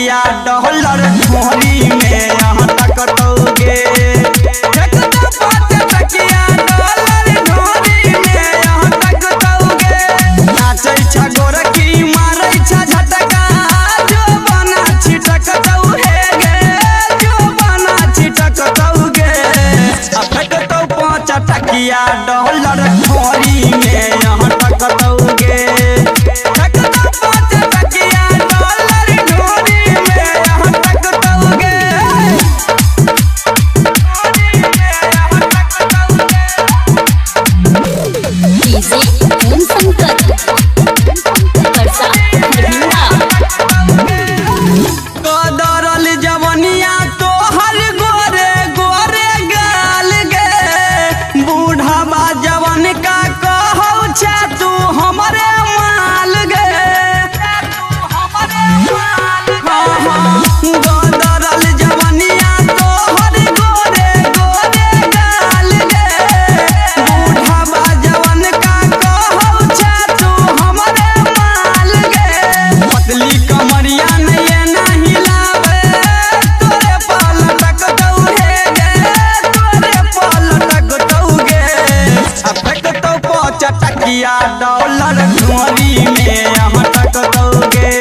टकिया डॉलर ढोरी में यहाँ तक तोगे टकिया डॉलर ढोरी में यहाँ तक तोगे नाचै छ गोरकी मारै छ झटका जो बना छिटक तौहे गे जो बना छिटक तौगे अफक तो पाँच टकिया डॉलर ढोरी में यहाँ तक तौगे कदरल जवनिया तोहर गोरे गोरे गाल गे बूढ़ावा जवन का कहौ छ तू हमरे माल गे कदरल जवनिया तोहर गोरे गोरे गाल गे बूढ़ावा जवन का कहौ छ तू हमरे माल गे पतली कमरिया टकिया डॉलर ढोरी में यहाँ तक तोगे